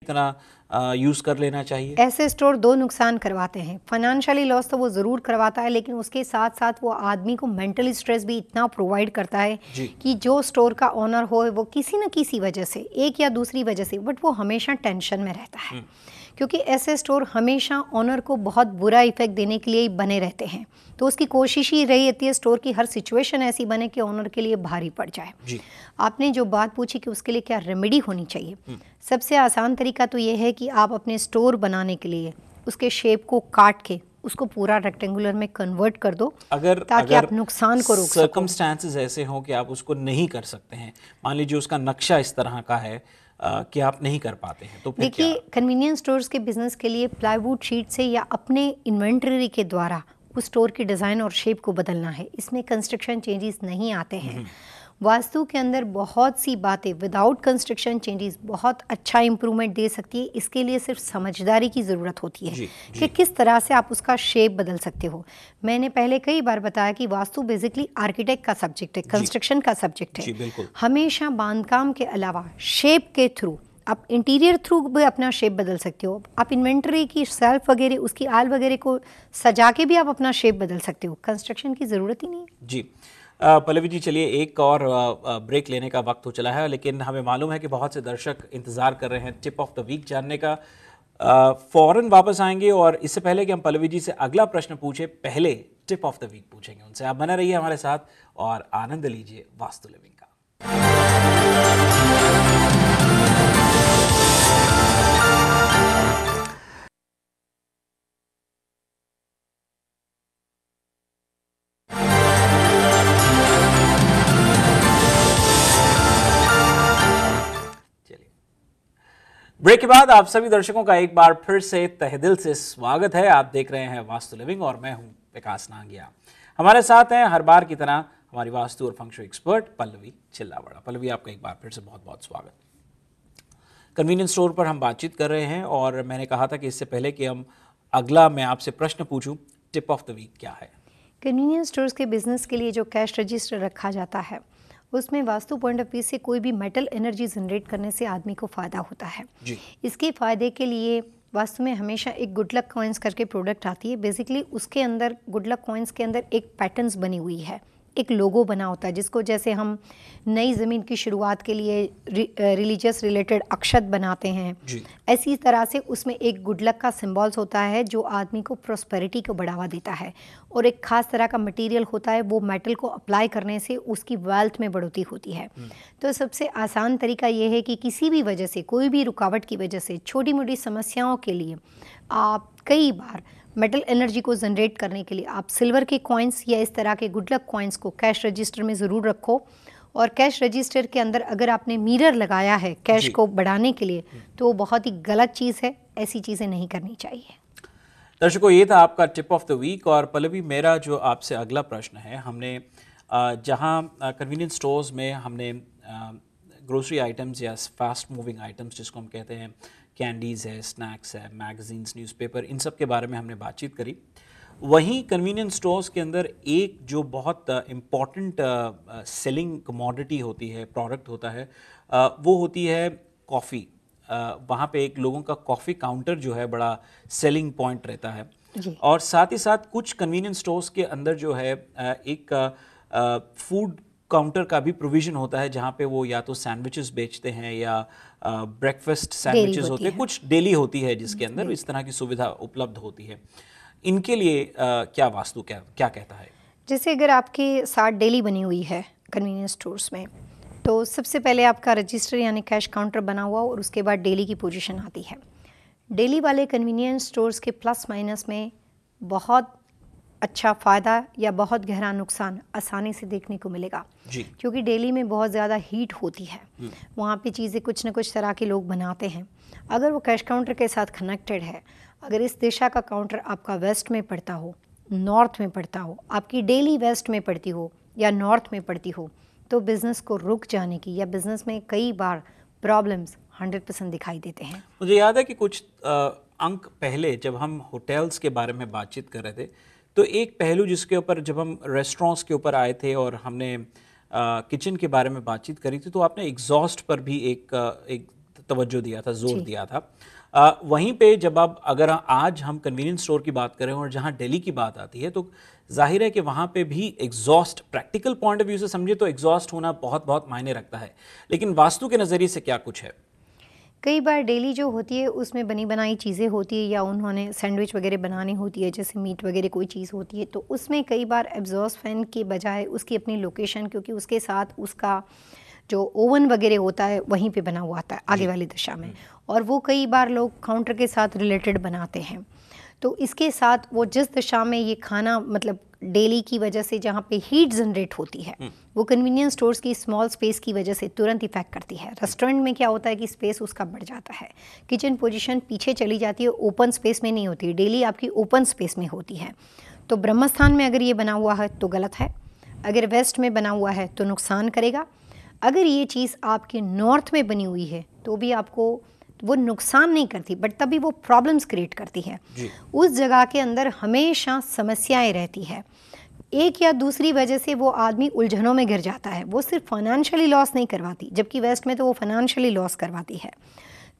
तरह यूज़ कर लेना चाहिए? ऐसे स्टोर दो नुकसान करवाते हैं। फाइनेंशियली लॉस तो वो ज़रूर करवाता है, लेकिन उसके साथ साथ वो आदमी को मेंटली स्ट्रेस भी इतना प्रोवाइड करता है कि जो स्टोर का ओनर हो वो किसी न किसी वजह से, एक या दूसरी वजह से, बट वो हमेशा टेंशन में रहता है, क्योंकि ऐसे स्टोर हमेशा ओनर को बहुत बुरा इफेक्ट देने के लिए ही बने रहते हैं। तो उसकी कोशिश ही रही रहती है स्टोर की हर सिचुएशन ऐसी बने कि ओनर के लिए भारी पड़ जाए। आपने जो बात पूछी कि उसके लिए क्या रेमेडी होनी चाहिए, सबसे आसान तरीका तो ये है कि आप अपने स्टोर बनाने के लिए उसके शेप को काट के उसको पूरा रेक्टेंगुलर में कन्वर्ट कर दो, ताकि आप नुकसान को रोक सको। सर्कमस्टेंसेस ऐसे हों कि आप उसको नहीं कर सकते हैं, मान लीजिए उसका नक्शा इस तरह का है कि आप नहीं कर पाते हैं, तो फिर देखिए, कन्वीनियंस स्टोर्स के बिजनेस के लिए प्लाईवुड शीट से या अपने इन्वेंटरी के द्वारा उस स्टोर की डिज़ाइन और शेप को बदलना है। इसमें कंस्ट्रक्शन चेंजेस नहीं आते हैं। वास्तु के अंदर बहुत सी बातें विदाउट कंस्ट्रक्शन चेंजेस बहुत अच्छा इंप्रूवमेंट दे सकती है। इसके लिए सिर्फ समझदारी की ज़रूरत होती है कि किस तरह से आप उसका शेप बदल सकते हो। मैंने पहले कई बार बताया कि वास्तु बेसिकली आर्किटेक्ट का सब्जेक्ट है, कंस्ट्रक्शन का सब्जेक्ट है। हमेशा बांधकाम के अलावा शेप के थ्रू आप इंटीरियर थ्रू भी अपना शेप बदल सकते हो। आप इन्वेंटरी की सेल्फ वगैरह, उसकी आल वगैरह को सजा के भी आप अपना शेप बदल सकते हो। कंस्ट्रक्शन की ज़रूरत ही नहीं है। जी पल्लवी जी, चलिए एक और ब्रेक लेने का वक्त हो चला है, लेकिन हमें मालूम है कि बहुत से दर्शक इंतज़ार कर रहे हैं टिप ऑफ द वीक जानने का। फ़ौरन वापस आएंगे और इससे पहले कि हम पल्लवी जी से अगला प्रश्न पूछे, पहले टिप ऑफ द वीक पूछेंगे उनसे। आप बने रहिए हमारे साथ और आनंद लीजिए वास्तु लिविंग का। ब्रेक के बाद आप सभी दर्शकों का एक बार फिर से तहे दिल से स्वागत है। आप देख रहे हैं वास्तु लिविंग और मैं हूं विकास नांगिया। हमारे साथ हैं हर बार की तरह हमारी वास्तु और फंक्शु एक्सपर्ट पल्लवी चिल्लावड़ा। पल्लवी, आपका एक बार फिर से बहुत बहुत स्वागत। कन्वीनियंस स्टोर पर हम बातचीत कर रहे हैं और मैंने कहा था कि इससे पहले कि हम अगला मैं आपसे प्रश्न पूछूं, टिप ऑफ द वीक क्या है? कन्वीनियंस स्टोर्स के बिजनेस के लिए जो कैश रजिस्टर रखा जाता है उसमें वास्तु पॉइंट ऑफ व्यू से कोई भी मेटल एनर्जी जनरेट करने से आदमी को फ़ायदा होता है। इसके फ़ायदे के लिए वास्तु में हमेशा एक गुड लक कॉइन्स करके प्रोडक्ट आती है। बेसिकली उसके अंदर गुड लक कॉइन्स के अंदर एक पैटर्न्स बनी हुई है, एक लोगो बना होता है, जिसको जैसे हम नई ज़मीन की शुरुआत के लिए रिलीजियस रिलेटेड अक्षत बनाते हैं, ऐसी तरह से उसमें एक गुड लक का सिंबल्स होता है जो आदमी को प्रॉस्पेरिटी को बढ़ावा देता है। और एक ख़ास तरह का मटेरियल होता है, वो मेटल को अप्लाई करने से उसकी वेल्थ में बढ़ोतरी होती है। तो सबसे आसान तरीका ये है कि किसी भी वजह से, कोई भी रुकावट की वजह से, छोटी मोटी समस्याओं के लिए आप कई बार मेटल एनर्जी को जनरेट करने के लिए आप सिल्वर के कॉइन्स या इस तरह के गुड लक कॉइन्स को कैश रजिस्टर में ज़रूर रखो। और कैश रजिस्टर के अंदर अगर आपने मिरर लगाया है कैश को बढ़ाने के लिए, तो वो बहुत ही गलत चीज़ है। ऐसी चीज़ें नहीं करनी चाहिए। दर्शकों, ये था आपका टिप ऑफ द वीक। और पल्लवी, मेरा जो आपसे अगला प्रश्न है, हमने जहाँ कन्वीनियंस स्टोर्स में हमने ग्रोसरी आइटम्स या फास्ट मूविंग आइटम्स जिसको हम कहते हैं, कैंडीज़ है, स्नैक्स है, मैगजीन्स, न्यूज़पेपर, इन सब के बारे में हमने बातचीत करी। वहीं कन्वीनियंस स्टोर्स के अंदर एक जो बहुत इम्पॉर्टेंट सेलिंग कमोडिटी होती है, प्रोडक्ट होता है, वो होती है कॉफ़ी। वहाँ पे एक लोगों का कॉफ़ी काउंटर जो है बड़ा सेलिंग पॉइंट रहता है। और साथ ही साथ कुछ कन्वीनियंस स्टोर्स के अंदर जो है एक फूड काउंटर का भी प्रोविज़न होता है, जहाँ पे वो या तो सैंडविचेस बेचते हैं या ब्रेकफास्ट सैंडविचेस होते हैं, कुछ डेली होती है जिसके अंदर इस तरह की सुविधा उपलब्ध होती है। इनके लिए क्या वास्तु क्या कहता है? जैसे अगर आपके साथ डेली बनी हुई है कन्वीनियंस स्टोर्स में, तो सबसे पहले आपका रजिस्टर यानी कैश काउंटर बना हुआ और उसके बाद डेली की पोजीशन आती है। डेली वाले कन्वीनियंस स्टोर्स के प्लस माइनस में बहुत अच्छा फ़ायदा या बहुत गहरा नुकसान आसानी से देखने को मिलेगा, क्योंकि डेली में बहुत ज़्यादा हीट होती है। वहाँ पे चीज़ें कुछ न कुछ तरह के लोग बनाते हैं। अगर वो कैश काउंटर के साथ कनेक्टेड है, अगर इस दिशा का काउंटर आपका वेस्ट में पड़ता हो, नॉर्थ में पड़ता हो, आपकी डेली वेस्ट में पड़ती हो या नॉर्थ में पड़ती हो, तो बिज़नेस को रुक जाने की या बिज़नेस में कई बार प्रॉब्लम्स 100% दिखाई देते हैं। मुझे याद है कि कुछ अंक पहले जब हम होटल्स के बारे में बातचीत कर रहे थे, तो एक पहलू जिसके ऊपर जब हम रेस्टोरेंट्स के ऊपर आए थे और हमने किचन के बारे में बातचीत करी थी, तो आपने एग्जॉस्ट पर भी एक तवज्जो दिया था, जोर दिया था। वहीं पे जब आप अगर आज हम कन्वीनियंस स्टोर की बात करें और जहां दिल्ली की बात आती है, तो जाहिर है कि वहां पे भी exhaust, practical point of view से समझे तो एग्जॉस्ट होना बहुत बहुत मायने रखता है, लेकिन वास्तु के नज़रिए से क्या कुछ है? कई बार डेली जो होती है उसमें बनी बनाई चीज़ें होती है, या उन्होंने सैंडविच वगैरह बनानी होती है, जैसे मीट वगैरह कोई चीज़ होती है, तो उसमें कई बार एग्जॉस्ट फैन के बजाय उसकी अपनी लोकेशन, क्योंकि उसके साथ उसका जो ओवन वगैरह होता है वहीं पे बना हुआ आता है आगे वाली दिशा में, और वो कई बार लोग काउंटर के साथ रिलेटेड बनाते हैं। तो इसके साथ वो जिस दिशा में ये खाना, मतलब डेली की वजह से जहाँ पे हीट जनरेट होती है, वो कन्वीनियंस स्टोर्स की स्मॉल स्पेस की वजह से तुरंत इफेक्ट करती है। रेस्टोरेंट में क्या होता है कि स्पेस उसका बढ़ जाता है, किचन पोजीशन पीछे चली जाती है, ओपन स्पेस में नहीं होती है, डेली आपकी ओपन स्पेस में होती है। तो ब्रह्मस्थान में अगर ये बना हुआ है तो गलत है, अगर वेस्ट में बना हुआ है तो नुकसान करेगा, अगर ये चीज़ आपके नॉर्थ में बनी हुई है तो भी आपको वो नुकसान नहीं करती, बट तभी वो प्रॉब्लम्स क्रिएट करती है। उस जगह के अंदर हमेशा समस्याएं रहती है, एक या दूसरी वजह से वो आदमी उलझनों में गिर जाता है। वो सिर्फ फाइनेंशियली लॉस नहीं करवाती, जबकि वेस्ट में तो वो फाइनेंशियली लॉस करवाती है।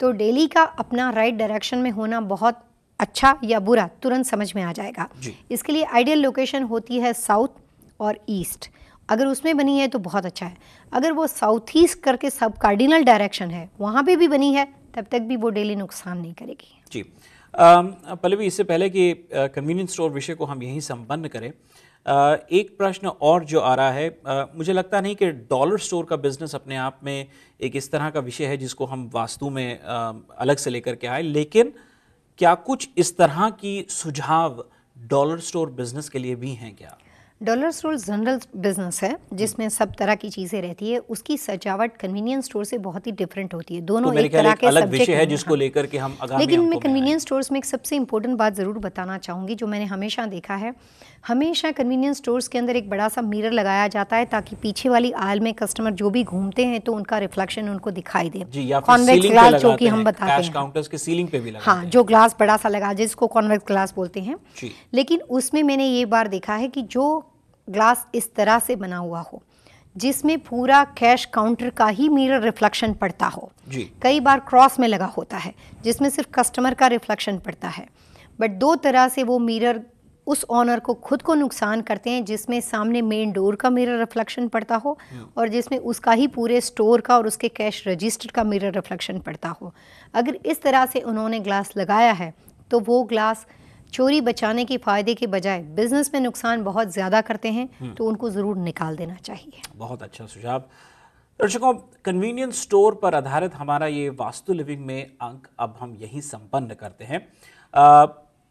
तो डेली का अपना राइट डायरेक्शन में होना बहुत अच्छा या बुरा तुरंत समझ में आ जाएगा। इसके लिए आइडियल लोकेशन होती है साउथ और ईस्ट, अगर उसमें बनी है तो बहुत अच्छा है। अगर वो साउथ ईस्ट करके सब कार्डिनल डायरेक्शन है वहाँ पे भी बनी है, तब तक भी वो डेली नुकसान नहीं करेगी। जी पल्लवी, इससे पहले कि कन्वीनियंस स्टोर विषय को हम यहीं संपन्न करें, एक प्रश्न और जो आ रहा है, मुझे लगता नहीं कि डॉलर स्टोर का बिजनेस अपने आप में एक इस तरह का विषय है जिसको हम वास्तु में अलग से लेकर के आए, लेकिन क्या कुछ इस तरह की सुझाव डॉलर स्टोर बिजनेस के लिए भी हैं क्या? डॉलर स्टोर जनरल बिजनेस है जिसमें सब तरह की चीज़ें रहती है, उसकी सजावट कन्वीनियंस स्टोर से बहुत ही डिफरेंट होती है। दोनों तो एक तरह के अलग सब्जेक्ट विषय है हैं, जिसको लेकर के हम आगामी लेकिन मैं अंकों में कन्वीनियंस स्टोर्स में एक सबसे इंपॉर्टेंट बात ज़रूर बताना चाहूँगी जो मैंने हमेशा देखा है। हमेशा कन्वीनियंस स्टोर्स के अंदर एक बड़ा सा मिरर लगाया जाता है ताकि पीछे वाली आयल में कस्टमर जो भी घूमते हैं तो उनका रिफ्लेक्शन उनको दिखाई दे। कॉन्वेक्स ग्लास जो कि हम बताते हैं, कैश काउंटर्स के सीलिंग पे भी लगाते हाँ, जो ग्लास बड़ा सा लगा जिसको कॉन्वेक्स ग्लास बोलते हैं। लेकिन उसमें मैंने ये बार देखा है कि जो ग्लास इस तरह से बना हुआ हो जिसमें पूरा कैश काउंटर का ही मिरर रिफ्लेक्शन पड़ता हो, कई बार क्रॉस में लगा होता है जिसमें सिर्फ कस्टमर का रिफ्लेक्शन पड़ता है, बट दो तरह से वो मिरर उस ऑनर को खुद को नुकसान करते हैं, जिसमें सामने मेन डोर का मिरर रिफ्लेक्शन पड़ता हो और जिसमें उसका ही पूरे स्टोर का और उसके कैश रजिस्टर का मिरर रिफ्लेक्शन पड़ता हो। अगर इस तरह से उन्होंने ग्लास लगाया है तो वो ग्लास चोरी बचाने के फायदे के बजाय बिजनेस में नुकसान बहुत ज़्यादा करते हैं, तो उनको ज़रूर निकाल देना चाहिए। बहुत अच्छा सुझाव। दर्शकों, कन्वीनियंस स्टोर पर आधारित हमारा ये वास्तु लिविंग में अंक अब हम यही संपन्न करते हैं।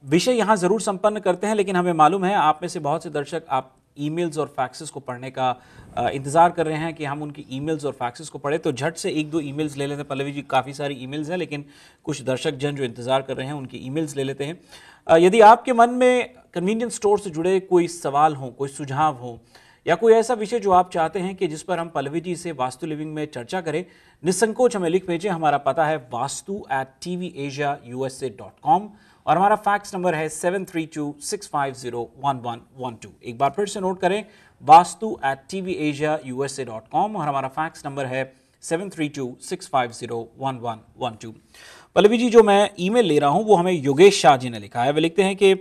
विषय यहाँ ज़रूर संपन्न करते हैं, लेकिन हमें मालूम है आप में से बहुत से दर्शक आप ईमेल्स और फैक्सेस को पढ़ने का इंतज़ार कर रहे हैं कि हम उनकी ईमेल्स और फैक्सेस को पढ़ें, तो झट से एक दो ईमेल्स ले लेते हैं। पल्लवी जी, काफ़ी सारी ईमेल्स हैं, लेकिन कुछ दर्शक जन जो इंतज़ार कर रहे हैं उनकी ईमेल्स ले लेते हैं। यदि आपके मन में कन्वीनियंस स्टोर से जुड़े कोई सवाल हो, कोई सुझाव हो, या कोई ऐसा विषय जो आप चाहते हैं कि जिस पर हम पल्लवी जी से वास्तु लिविंग में चर्चा करें, निसंकोच हमें लिख भेजें। हमारा पता है vastu@tvasiausa.com और हमारा फैक्स नंबर है 7326501112। एक बार फिर से नोट करें, vastu@tvasiausa.com और हमारा फैक्स नंबर है 7326501112। पल्लवी जी, जो मैं ईमेल ले रहा हूं वो हमें योगेश शाह जी ने लिखा है। वे लिखते हैं कि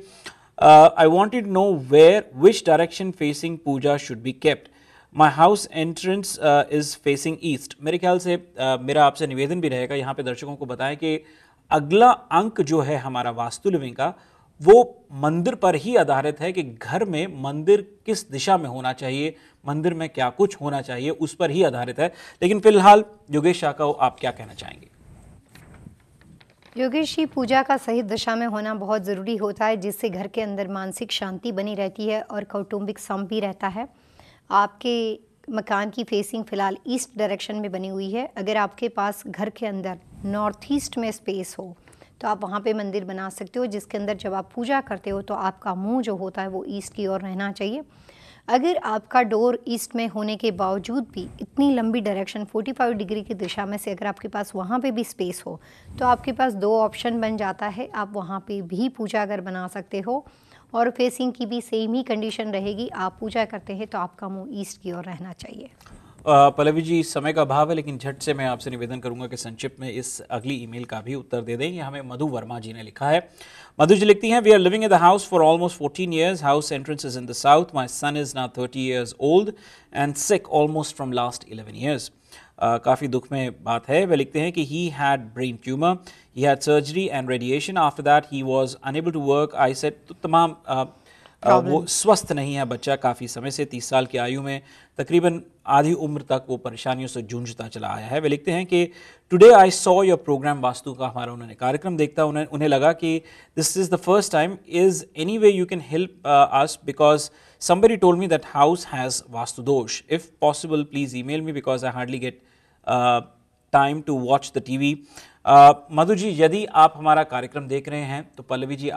I wanted to know where which direction facing puja should be kept. My house entrance is facing east. मेरे ख्याल से मेरा आपसे निवेदन भी रहेगा, यहाँ पे दर्शकों को बताएं कि अगला अंक जो है हमारा वास्तु लिविंग का, वो मंदिर पर ही आधारित है कि घर में मंदिर किस दिशा में होना चाहिए, मंदिर में क्या कुछ होना चाहिए, उस पर ही आधारित है। लेकिन फिलहाल योगेश शाह को आप क्या कहना चाहेंगे? योगेश जी, पूजा का सही दिशा में होना बहुत ज़रूरी होता है, जिससे घर के अंदर मानसिक शांति बनी रहती है और कौटुंबिक सम भी रहता है। आपके मकान की फेसिंग फ़िलहाल ईस्ट डायरेक्शन में बनी हुई है। अगर आपके पास घर के अंदर नॉर्थ ईस्ट में स्पेस हो तो आप वहाँ पे मंदिर बना सकते हो, जिसके अंदर जब आप पूजा करते हो तो आपका मुंह जो होता है वो ईस्ट की ओर रहना चाहिए। अगर आपका डोर ईस्ट में होने के बावजूद भी इतनी लंबी डायरेक्शन 45 डिग्री की दिशा में से अगर आपके पास वहाँ पे भी स्पेस हो तो आपके पास दो ऑप्शन बन जाता है। आप वहाँ पे भी पूजा अगर बना सकते हो और फेसिंग की भी सेम ही कंडीशन रहेगी। आप पूजा करते हैं तो आपका मुंह ईस्ट की ओर रहना चाहिए। पल्लवी जी, समय का अभाव है, लेकिन झट से मैं आपसे निवेदन करूंगा कि संक्षिप्त में इस अगली ईमेल का भी उत्तर दे दें। ये हमें मधु वर्मा जी ने लिखा है। मधु जी लिखती हैं, we are living in the house for almost 14 years. House entrance is in the south. My son is now 30 years old and sick almost from last 11 years. काफ़ी दुख में बात है। वे लिखते हैं कि he had brain tumour, he had surgery and radiation, after that he was unable to work. I said, तो तमाम वो स्वस्थ नहीं है बच्चा काफ़ी समय से, 30 साल की आयु में तकरीबन आधी उम्र तक वो परेशानियों से जूझता चला आया है। वे लिखते हैं कि today I saw your programme, Vastu का हमारा उन्होंने कार्यक्रम देखता, उन्हें लगा कि this is the first time, is any way you can help us because somebody told me that house has vastu dosh. If possible, please email me because I hardly get time to watch the TV. Madhu ji, यदि आप हमारा कार्यक्रम देख रहे हैं तो पल्लवी जी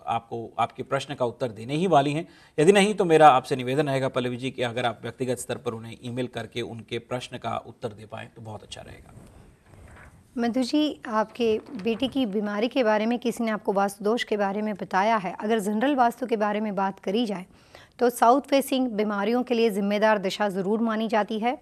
आपको आपके प्रश्न का उत्तर देने ही वाली हैं। यदि नहीं तो मेरा आपसे निवेदन रहेगा पल्लवी जी कि अगर आप व्यक्तिगत स्तर पर उन्हें ईमेल करके उनके प्रश्न का उत्तर दे पाएँ तो बहुत अच्छा रहेगा। मधु जी, आपके बेटी की बीमारी के बारे में किसी ने आपको वास्तु दोष के बारे में बताया है। अगर जनरल वास्तु के बारे में बात करी जाए तो साउथ फेसिंग बीमारियों के लिए जिम्मेदार दिशा ज़रूर मानी जाती है।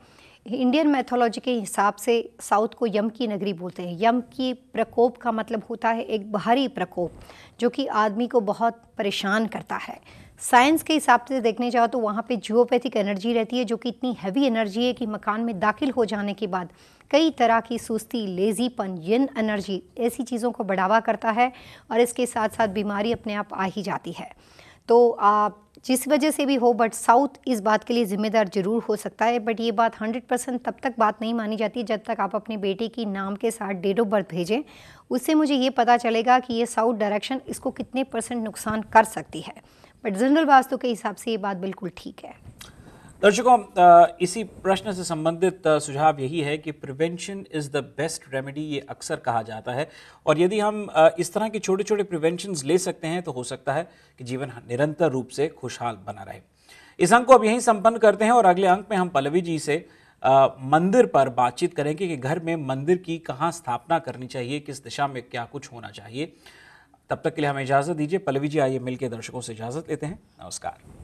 इंडियन मैथोलॉजी के हिसाब से साउथ को यम की नगरी बोलते हैं। यम की प्रकोप का मतलब होता है एक बाहरी प्रकोप जो कि आदमी को बहुत परेशान करता है। साइंस के हिसाब से देखने जाओ तो वहाँ पे जियोपैथिक एनर्जी रहती है जो कि इतनी हैवी एनर्जी है कि मकान में दाखिल हो जाने के बाद कई तरह की सुस्ती, लेजीपन, यिन एनर्जी, ऐसी चीज़ों को बढ़ावा करता है और इसके साथ साथ बीमारी अपने आप आ ही जाती है। तो आप जिस वजह से भी हो, बट साउथ इस बात के लिए जिम्मेदार जरूर हो सकता है। बट ये बात 100% तब तक बात नहीं मानी जाती जब तक आप अपने बेटे की नाम के साथ डेट ऑफ बर्थ भेजें। उससे मुझे ये पता चलेगा कि ये साउथ डायरेक्शन इसको कितने % नुकसान कर सकती है। बट जनरल वास्तु के हिसाब से ये बात बिल्कुल ठीक है। दर्शकों, इसी प्रश्न से संबंधित सुझाव यही है कि prevention is the best remedy, ये अक्सर कहा जाता है। और यदि हम इस तरह के छोटे छोटे प्रिवेंशंस ले सकते हैं तो हो सकता है कि जीवन निरंतर रूप से खुशहाल बना रहे। इस अंक को अब यहीं संपन्न करते हैं और अगले अंक में हम पल्लवी जी से मंदिर पर बातचीत करेंगे कि घर में मंदिर की कहाँ स्थापना करनी चाहिए, किस दिशा में क्या कुछ होना चाहिए। तब तक के लिए हमें इजाज़त दीजिए। पल्लवी जी, आइए मिलकर दर्शकों से इजाज़त लेते हैं। नमस्कार।